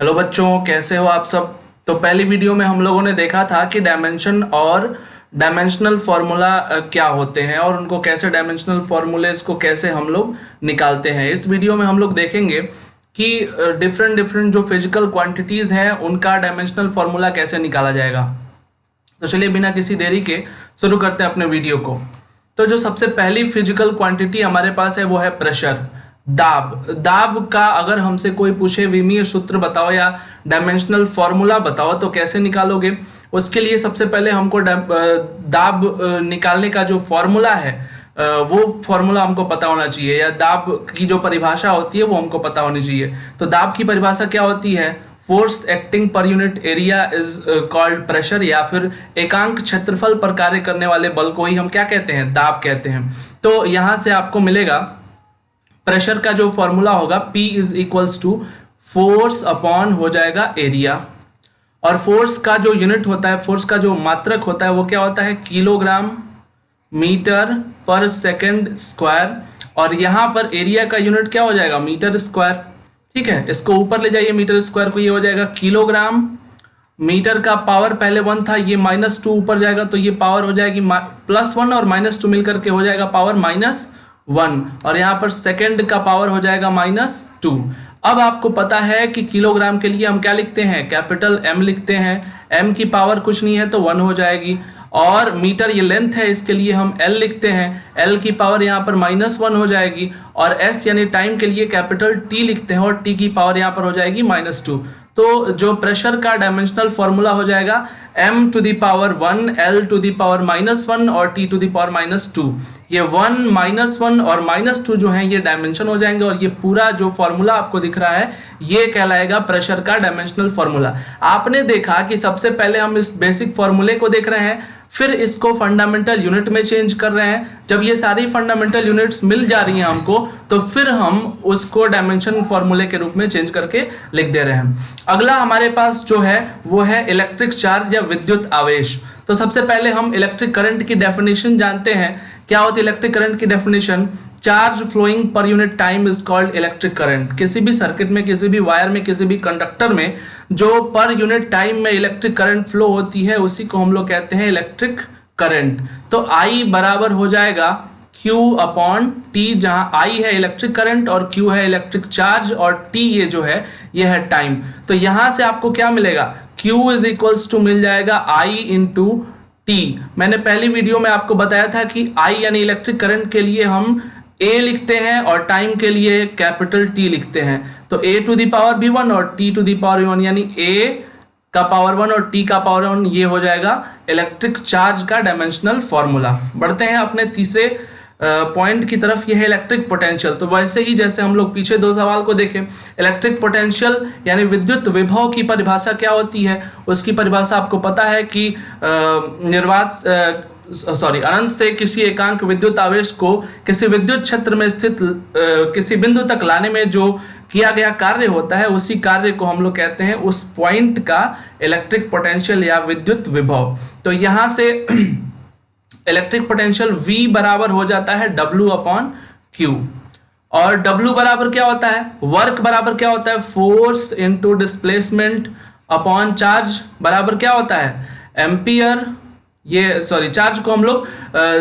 Hello बच्चों, कैसे हो आप सब। तो पहली वीडियो में हम लोगों ने देखा था कि डायमेंशन और डायमेंशनल फार्मूला क्या होते हैं और उनको कैसे डायमेंशनल फार्मूलेस को कैसे हम लोग निकालते हैं। इस वीडियो में हम लोग देखेंगे कि डिफरेंट डिफरेंट जो फिजिकल क्वांटिटीज़ हैं उनका डायमेंशनल फार्मूला कैसे निकाला जाएगा। तो चलिए बिना किसी देरी के शुरू करते हैं अपने वीडियो को। तो जो सबसे पहली फिजिकल क्वांटिटी हमारे पास है वो है प्रेशर, दाब। दाब का अगर हमसे कोई पूछे विमीय सूत्र बताओ या डायमेंशनल फॉर्मूला बताओ तो कैसे निकालोगे। उसके लिए सबसे पहले हमको दाब निकालने का जो फॉर्मूला है वो फॉर्मूला हमको पता होना चाहिए, या दाब की जो परिभाषा होती है वो हमको पता होनी चाहिए। तो दाब की परिभाषा क्या होती है? Force acting per unit area is called pressure, या फिर एकांक क्षेत्रफल पर कार्य करने वाले बल को ही हम क्या कहते हैं? दाब कहते हैं। तो यहां से आपको मिलेगा प्रेशर का जो फॉर्मूला होगा P is equals to force upon हो जाएगा एरिया, और फोर्स का जो यूनिट होता है, फोर्स का जो मात्रक होता है वो क्या होता है? Kilogram metre per second square, और यहां पर एरिया का यूनिट क्या हो जाएगा? Metre square. ठीक है, इसको ऊपर ले जाइए मीटर स्क्वायर को, ये हो जाएगा किलोग्राम। मीटर का पावर पहले 1 था, ये -2 ऊपर जाएगा तो ये पावर हो जाएगी +1 और -2 मिलकर के हो जाएगा पावर -1, और यहाँ पर सेकंड का पावर हो जाएगा -2। अब आपको पता है कि किलोग्राम के लिए हम क्या लिखते हैं? कैपिटल M लिखते हैं। M की पावर कुछ नहीं है तो 1 हो जाएगी, और मीटर ये लेंथ है इसके लिए हम L लिखते हैं। L की पावर यहाँ पर -1 हो जाएगी, और S यानी टाइम के लिए कैपिटल T लिखते हैं, और T की पावर यहाँ पर हो जाएगी -2। तो जो प्रेशर का डायमेंशनल फॉर्मूला हो जाएगा m to the power 1, l to the power -1 और t टू द पावर -2। ये 1, -1 और -2 जो है ये डायमेंशन हो जाएंगे, और ये पूरा जो फॉर्मूला आपको दिख रहा है ये कहलाएगा प्रेशर का डायमेंशनल फॉर्मूला। आपने देखा कि सबसे पहले हम इस बेसिक फॉर्मूले को देख रहे हैं, फिर इसको फंडामेंटल यूनिट में चेंज कर रहे हैं। जब ये सारी फंडामेंटल यूनिट्स मिल जा रही हैं हमको, तो फिर हम उसको डायमेंशन फॉर्मूले के रूप में चेंज करके लिख दे रहे हैं। अगला हमारे पास जो है वो है इलेक्ट्रिक चार्ज या विद्युत आवेश। तो सबसे पहले हम इलेक्ट्रिक करंट की डेफिनेशन जानते हैं। क्या होती है इलेक्ट्रिक करंट की definition? Charge flowing per unit time is called electric current. किसी भी सर्किट में, किसी भी वायर में, किसी भी कंडक्टर में जो पर यूनिट टाइम में इलेक्ट्रिक करंट फ्लो होती है उसी को हम लोग कहते हैं इलेक्ट्रिक करंट। तो I बराबर हो जाएगा Q अपॉन T, जहां I है इलेक्ट्रिक करंट और Q है इलेक्ट्रिक चार्ज, और T ये जो है ये है टाइम। तो यहां से आपको क्या मिलेगा? Q इज इक्वल्स टू मिल जाएगा I इंटू T। मैंने पहली वीडियो में आपको बताया था कि I यानी इलेक्ट्रिक करंट के लिए हम A लिखते हैं और टाइम के लिए कैपिटल T लिखते हैं। तो A टू दी पावर भी 1 और T टू दी पावर 1, यानी A का पावर 1 और T का पावर 1, ये हो जाएगा इलेक्ट्रिक चार्ज का डायमेंशनल फॉर्मूला। बढ़ते हैं अपने तीसरे पॉइंट की तरफ, ये है इलेक्ट्रिक पोटेंशियल। तो वैसे ही जैसे हम लोग पीछे 2 सवाल को देखें, इलेक्ट्रिक पोटेंशियल यानी विद्युत विभव की परिभाषा क्या होती है? उसकी परिभाषा आपको पता है कि अनंत से किसी एकांक विद्युत आवेश को किसी विद्युत क्षेत्र में स्थित किसी बिंदु तक लाने में जो किया गया कार्य होता है, उसी कार्य को हम लोग कहते हैं उस पॉइंट का इलेक्ट्रिक पोटेंशियल या विद्युत विभव। तो यहां से इलेक्ट्रिक पोटेंशियल V बराबर हो जाता है W अपॉन Q, और W बराबर क्या होता है? वर्क बराबर क्या होता है? Force into displacement upon charge बराबर क्या होता है? एम्पियर। चार्ज को हम लोग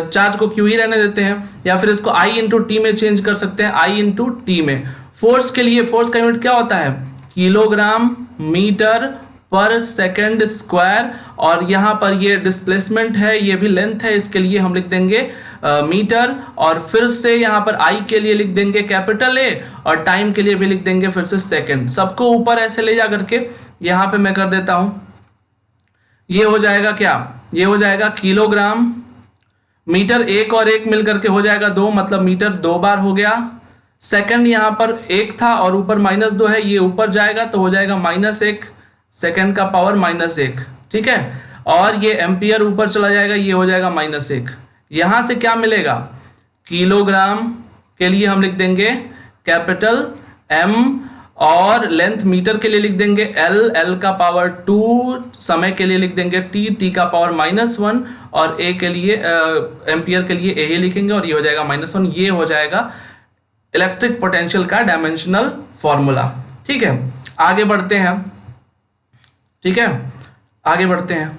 चार्ज को Q ही रहने देते हैं, या फिर इसको I इंटू T में चेंज कर सकते हैं, I इंटू T में। फोर्स के लिए फोर्स का यूनिट क्या होता है? Kilogram metre per second square, और यहाँ पर ये डिस्प्लेसमेंट है, ये भी लेंथ है, इसके लिए हम लिख देंगे मीटर, और फिर से यहाँ पर I के लिए लिख देंगे कैपिटल A, और टाइम के लिए भी लिख देंगे फिर से सेकंड। सबको ऊपर ऐसे ले जा करके यहाँ पे मैं कर देता हूं। ये हो जाएगा क्या? ये हो जाएगा किलोग्राम मीटर, 1 और 1 मिलकर के हो जाएगा 2, मतलब मीटर 2 बार हो गया। सेकंड यहाँ पर 1 था और ऊपर -2 है, ये ऊपर जाएगा तो हो जाएगा -1, सेकंड का पावर -1। ठीक है, और ये एम्पियर ऊपर चला जाएगा, ये हो जाएगा -1। यहां से क्या मिलेगा? किलोग्राम के लिए हम लिख देंगे कैपिटल M, और लेंथ मीटर के लिए लिख देंगे L का पावर 2, समय के लिए लिख देंगे T का पावर -1, और A के लिए एम्पियर के लिए A ही लिखेंगे, और ये हो जाएगा -1। ये हो जाएगा इलेक्ट्रिक पोटेंशियल का डायमेंशनल फॉर्मूला। ठीक है, आगे बढ़ते हैं। ठीक है, आगे बढ़ते हैं।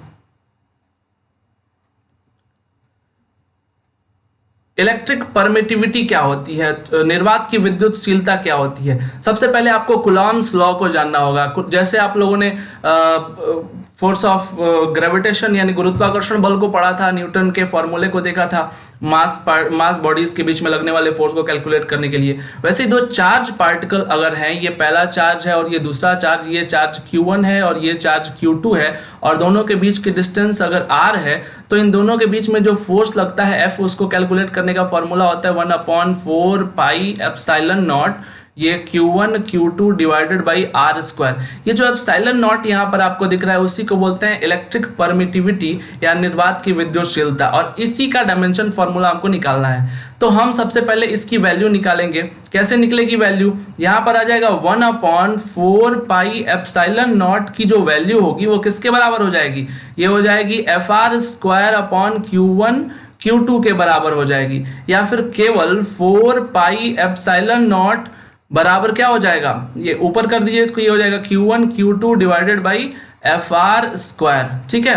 इलेक्ट्रिक परमिटिविटी क्या होती है, निर्वात की विद्युतशीलता क्या होती है। सबसे पहले आपको कूलॉम्स लॉ को जानना होगा। जैसे आप लोगों ने फोर्स ऑफ ग्रेविटेशन यानी गुरुत्वाकर्षण बल को पढ़ा था, न्यूटन के फॉर्मूले को देखा था मास बॉडीज के बीच में लगने वाले फोर्स को कैलकुलेट करने के लिए। वैसे दो चार्ज पार्टिकल अगर हैं, ये पहला चार्ज है और ये दूसरा चार्ज, ये चार्ज Q1 है और ये चार्ज Q2 है, और दोनों के बीच की डिस्टेंस अगर r है, तो इन दोनों के बीच में जो फोर्स लगता है F, उसको कैलकुलेट करने का फॉर्मूला होता है 1/4 पाई एप्सिलॉन नॉट, ये Q1 Q2 divided by are square. ये जो एप्सिलॉन नॉट यहाँ पर आपको दिख रहा है, उसी को बोलते हैं इलेक्ट्रिक परमिटिविटी या निर्वात की विद्युतशीलता, और इसी का डायमेंशन फॉर्मूला हमको निकालना है। तो हम सबसे पहले इसकी वैल्यू निकालेंगे। कैसे निकलेगी वैल्यू, यहाँ पर आ जाएगा 1/4 पाई एप्सिलॉन नॉट की जो वैल्यू होगी वो किसके बराबर हो जाएगी, ये हो जाएगी FR square upon Q1 Q2 के बराबर हो जाएगी, या फिर केवल 4 पाई एप्सिलॉन नॉट बराबर क्या हो जाएगा, ये ऊपर कर दीजिए इसको, ये हो जाएगा Q1 Q2 divided by FR square. ठीक है,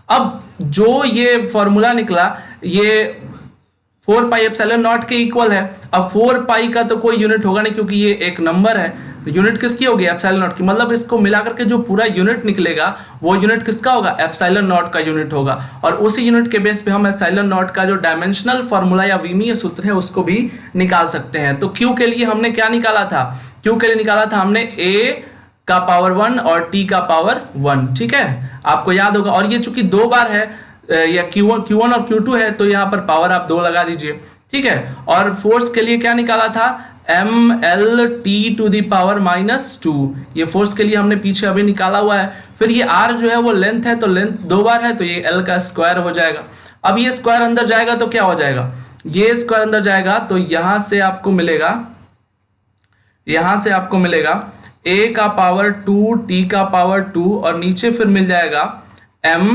अब जो ये फॉर्मूला निकला ये 4 पाई एप्सिलॉन नॉट के इक्वल है। अब 4 पाई का तो कोई यूनिट होगा नहीं क्योंकि ये एक नंबर है, यूनिट किसकी होगी, एप्सिलॉन नॉट की, मतलब इसको मिलाकर के जो पूरा यूनिट निकलेगा वो यूनिट किसका होगा, एप्सिलॉन नॉट का यूनिट होगा। और उसी यूनिट के बेस पे हम एप्सिलॉन नॉट का जो डायमेंशनल फॉर्मूला या विमीय सूत्र है उसको भी निकाल सकते हैं। तो Q के लिए हमने क्या निकाला था, Q के लिए निकाला था हमने A का पावर 1 और T का पावर 1। ठीक है, आपको याद होगा, और ये चूंकि दो बार है या Q1 और Q2 है, तो यहाँ पर पावर आप 2 लगा दीजिए। ठीक है, और फोर्स के लिए क्या निकाला था, MLT टू दी पावर -2, ये फोर्स के लिए हमने पीछे अभी निकाला हुआ है। फिर ये R जो है वो लेंथ है, तो लेंथ 2 बार है, तो ये L का स्क्वायर हो जाएगा। अब ये स्क्वायर अंदर जाएगा तो क्या हो जाएगा, ये स्क्वायर अंदर जाएगा तो यहां से आपको मिलेगा, A का पावर 2 T का पावर 2 और नीचे फिर मिल जाएगा M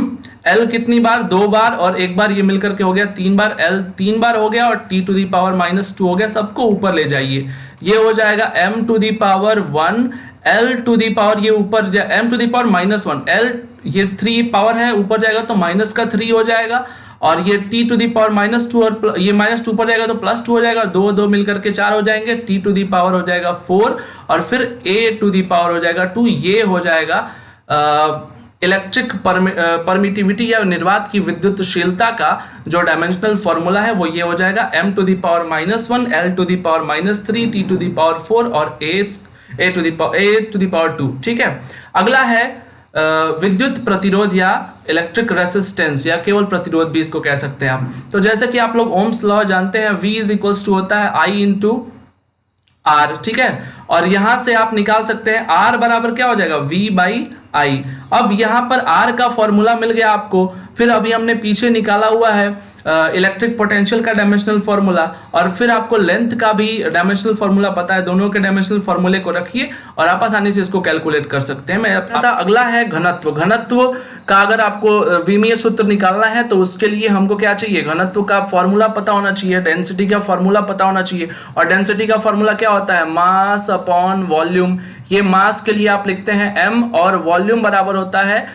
L कितनी बार, 2 बार, और एक बार ये मिलकर के हो गया 3 बार, L 3 बार हो गया, और T टू दी पावर -2 हो गया। सबको ऊपर ले जाइए, ये हो जाएगा M to the power 1 L to the power, ये ऊपर M to the power -1 L, ये 3 पावर है, ऊपर जाएगा तो माइनस का 3 हो जाएगा, और ये T टू दी पावर -2 और ये -2 पर जाएगा तो +2 हो जाएगा, 2 मिलकर के 4 हो जाएंगे, T टू दी पावर हो जाएगा 4 और फिर A टू दी पावर हो जाएगा 2। ये हो जाएगा इलेक्ट्रिक परमिटिविटी या निर्वात की विद्युतशीलता का जो डायमेंशनल फॉर्मूला है वो ये हो जाएगा M to the power -1 L to the power -3 T to the power 4 और A टू दी पावर 2। ठीक है, अगला है विद्युत प्रतिरोध या इलेक्ट्रिक रेसिस्टेंस, या केवल प्रतिरोध भी इसको कह सकते हैं आप। तो जैसे कि आप लोग ओम्स लॉ जानते हैं, V = होता है I इंटू R। ठीक है, और यहां से आप निकाल सकते हैं R बराबर क्या हो जाएगा, V/I। अब यहां पर R का फॉर्मूला मिल गया आपको, फिर अभी हमने पीछे निकाला हुआ है इलेक्ट्रिक पोटेंशियल का डायमेंशनल फॉर्मूला, और फिर आपको लेंथ का भी डायमेंशनल फॉर्मूला पता है। दोनों के डायमेंशनल फॉर्मूले को रखिए और आप आसानी से इसको कैलकुलेट कर सकते हैं। मैं अगला है घनत्व। घनत्व का अगर आपको विमीय सूत्र निकालना है तो उसके लिए हमको क्या चाहिए, घनत्व का फॉर्मूला पता होना चाहिए, डेंसिटी का फॉर्मूला पता होना चाहिए। और डेंसिटी का फॉर्मूला क्या होता है, मास अपॉन वॉल्यूम। ये मास के लिए आप लिखते हैं m, और वॉल्यूम बराबर होता है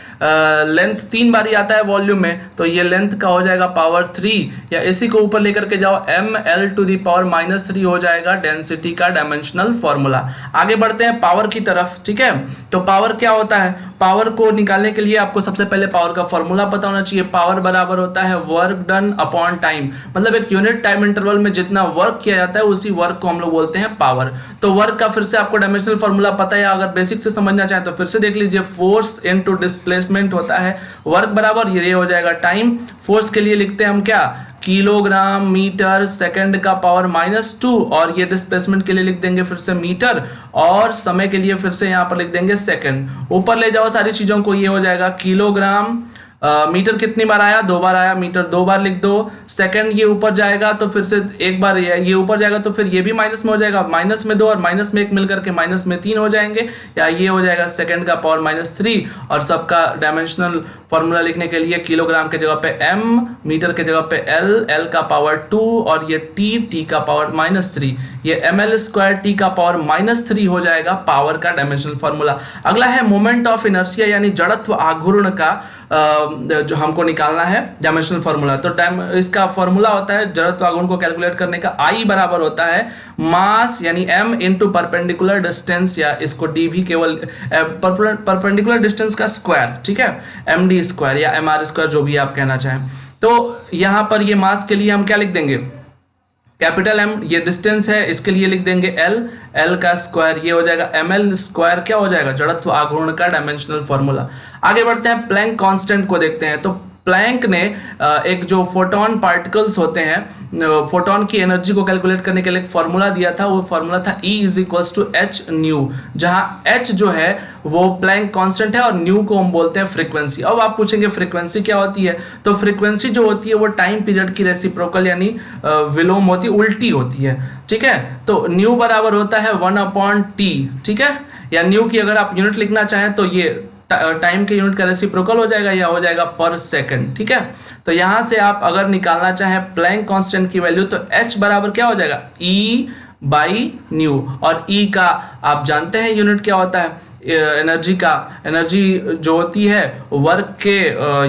लेंथ 3 बार ही आता है वॉल्यूम में, तो ये लेंथ का हो जाएगा पावर 3, या इसी को ऊपर लेकर के जाओ ML टू दी पावर -3 हो जाएगा डेंसिटी का डायमेंशनल फॉर्मूला। आगे बढ़ते हैं पावर की तरफ। ठीक है, तो पावर क्या होता है, पावर को निकालने के लिए आपको सबसे पहले पावर का फॉर्मूला पता होना चाहिए। पावर बराबर होता है वर्क डन अपॉन टाइम, मतलब एक यूनिट टाइम इंटरवल में जितना वर्क किया जाता है उसी वर्क को हम लोग बोलते हैं पावर। तो वर्क का फिर से आपको डायमेंशनल फॉर्मूला पता है, अगर बेसिक से समझना चाहें तो फिर से देख लीजिए, फोर्स इनटू डिस्प्लेसमेंट होता है, वर्क बराबर ये हो जाएगा टाइम। फोर्स के लिए लिखते हैं हम क्या, किलोग्राम मीटर सेकंड का पावर -2, और ये डिस्प्लेसमेंट के लिए लिख देंगे फिर से मीटर, और समय के लिए फिर से यहाँ पर लिख देंगे सेकंड। ऊपर ले जाओ सारी चीजों को, ये हो जाएगा किलोग्राम मीटर कितनी बार आया, 2 बार आया, मीटर 2 बार लिख दो। सेकंड ये ऊपर जाएगा तो फिर से एक बार ये ऊपर जाएगा तो फिर ये भी माइनस में हो जाएगा, माइनस में 2 और माइनस में 1 मिलकर के माइनस में 3 हो जाएंगे, या ये हो जाएगा सेकंड का पावर -3। और सबका डायमेंशनल फॉर्मूला लिखने के लिए किलोग्राम के जगह पे m, मीटर के जगह पे l का पावर 2 और ये t का पावर -3, ये ml² t का पावर -3 हो जाएगा पावर का डायमेंशनल फॉर्मूला। अगला है मोमेंट ऑफ इनर्शिया यानी जड़त्व आघूर्ण का जो हमको निकालना है डायमेंशनल फॉर्मूला। तो इसका फॉर्मूला होता है जड़त्व आघूर्ण को कैलकुलेट करने का, I बराबर होता है मास यानी m इंटू परपेंडिकुलर डिस्टेंस, या इसको d भी केवल परपेंडिकुलर डिस्टेंस का स्क्वायर, ठीक है, md² या mr² जो भी आप कहना चाहें। तो यहां पर ये मास के लिए हम क्या लिख देंगे, कैपिटल M, ये डिस्टेंस है, इसके लिए लिख देंगे L का स्क्वायर, ये हो जाएगा ml² क्या हो जाएगा, जड़त्व आघूर्ण का डायमेंशनल फॉर्मूला। आगे बढ़ते हैं, प्लैंक कांस्टेंट को देखते हैं। तो प्लैंक ने एक जो फोटोन पार्टिकल्स होते हैं, फोटोन की एनर्जी को कैलकुलेट करने के लिए एक फॉर्मूला दिया था, वो फॉर्मूला था E = h/ν, जहां h जो है वो प्लैंक कांस्टेंट है और न्यू को हम बोलते हैं फ्रीक्वेंसी। अब आप पूछेंगे फ्रीक्वेंसी क्या होती है, तो फ्रीक्वेंसी जो होती है वो टाइम पीरियड की रेसिप्रोकल यानी विलोम होती है, उल्टी होती है, ठीक है। तो न्यू बराबर होता है 1/t, ठीक है, या न्यू की अगर आप यूनिट लिखना चाहें तो ये टाइम के यूनिट का रेसिप्रोकल हो जाएगा या हो जाएगा पर सेकंड, ठीक है। तो यहां से आप अगर निकालना चाहें प्लैंक कांस्टेंट की वैल्यू तो h बराबर क्या हो जाएगा, E/ν, और E का आप जानते हैं यूनिट क्या होता है एनर्जी का, एनर्जी जो होती है वर्क के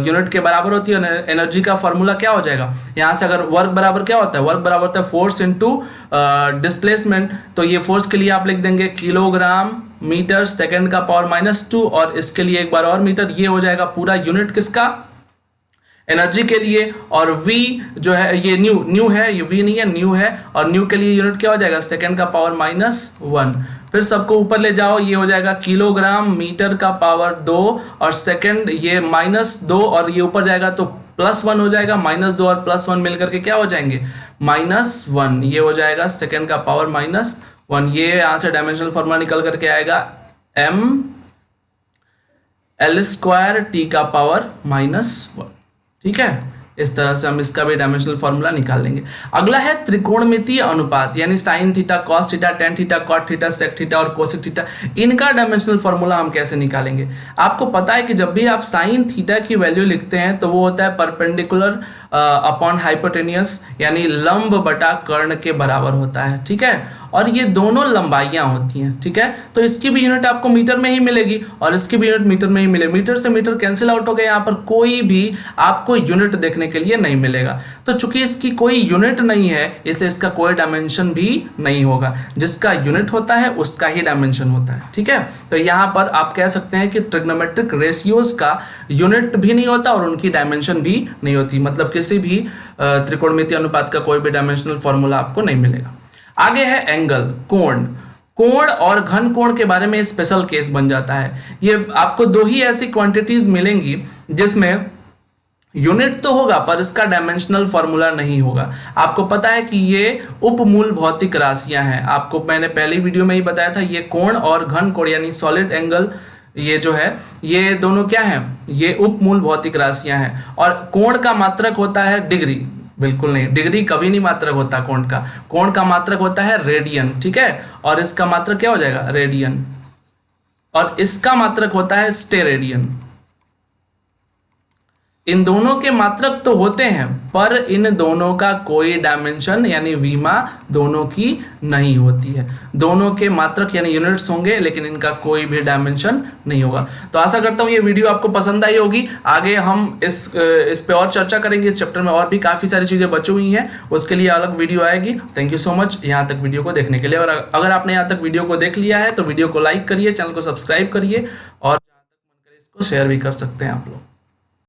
यूनिट के बराबर होती है। एनर्जी का फॉर्मूला क्या हो जाएगा, यहाँ से अगर वर्क बराबर क्या होता है, वर्क बराबर होता है फोर्स इनटू डिस्प्लेसमेंट, तो ये फोर्स के लिए आप लिख देंगे किलोग्राम मीटर सेकंड का पावर -2, और इसके लिए एक बार और मीटर, ये हो जाएगा पूरा यूनिट किसका, एनर्जी के लिए। और V जो है ये न्यू है, ये V नहीं है, न्यू है, और न्यू के लिए यूनिट क्या हो जाएगा, सेकंड का पावर -1। फिर सबको ऊपर ले जाओ, ये हो जाएगा किलोग्राम मीटर का पावर 2 और सेकंड ये -2, और ये ऊपर जाएगा तो +1 हो जाएगा, -2 और +1 मिलकर के क्या हो जाएंगे, -1, ये हो जाएगा सेकंड का पावर -1। ये यहां से डायमेंशनल फॉर्मूला निकल करके आएगा ml² t का पावर -1, ठीक है। इस तरह से हम इसका भी डायमेंशनल फॉर्मूला निकाल लेंगे। अगला है त्रिकोणमितीय अनुपात यानी sine theta, cos theta, tan theta, cot theta, sec theta और कोसेक थीटा, इनका डायमेंशनल फॉर्मूला हम कैसे निकालेंगे। आपको पता है कि जब भी आप साइन थीटा की वैल्यू लिखते हैं तो वो होता है परपेंडिकुलर अपॉन हाइपोटेनियस यानी लंब बटा कर्ण के बराबर होता है, ठीक है। और ये दोनों लंबाइयां होती हैं, ठीक है। तो इसकी भी यूनिट आपको मीटर में ही मिलेगी और इसकी भी यूनिट मीटर में ही मिलेगी। मीटर से मीटर कैंसिल आउट हो गए, यहाँ पर कोई भी आपको यूनिट देखने के लिए नहीं मिलेगा। तो चूंकि इसकी कोई यूनिट नहीं है इसलिए इसका कोई डायमेंशन भी नहीं होगा। जिसका यूनिट होता है उसका ही डायमेंशन होता है, ठीक है। तो यहाँ पर आप कह सकते हैं कि ट्रिग्नोमेट्रिक रेशियोज का यूनिट भी नहीं होता और उनकी डायमेंशन भी नहीं होती, मतलब किसी भी त्रिकोणमितीय अनुपात का कोई भी डायमेंशनल फॉर्मूला आपको नहीं मिलेगा। आगे है एंगल, कोण। कोण और घन कोण के बारे में स्पेशल केस बन जाता है। ये आपको दो ही ऐसी क्वांटिटीज मिलेंगी जिसमें यूनिट तो होगा पर इसका डायमेंशनल फॉर्मूला नहीं होगा। आपको पता है कि ये उपमूल भौतिक राशियां हैं। आपको मैंने पहली वीडियो में ही बताया था, ये कोण और घन कोण यानी सॉलिड एंगल ये जो है ये दोनों क्या है, ये उपमूल भौतिक राशियां हैं। और कोण का मात्रक होता है डिग्री, बिल्कुल नहीं, डिग्री कभी नहीं मात्रक होता कोण का। कोण का मात्रक होता है रेडियन, ठीक है। और इसका मात्रक क्या हो जाएगा, रेडियन। और इसका मात्रक होता है स्टेरेडियन। इन दोनों के मात्रक तो होते हैं पर इन दोनों का कोई डायमेंशन यानी वीमा दोनों की नहीं होती है। दोनों के मात्रक यानी यूनिट्स होंगे लेकिन इनका कोई भी डायमेंशन नहीं होगा। तो आशा करता हूं ये वीडियो आपको पसंद आई होगी। आगे हम इस पे और चर्चा करेंगे। इस चैप्टर में और भी काफी सारी चीजें बची हुई हैं, उसके लिए अलग वीडियो आएगी। थैंक यू सो मच यहाँ तक वीडियो को देखने के लिए। और अगर आपने यहाँ तक वीडियो को देख लिया है तो वीडियो को लाइक करिए, चैनल को सब्सक्राइब करिए और जहाँ तक मन करे इसको शेयर भी कर सकते हैं आप लोग।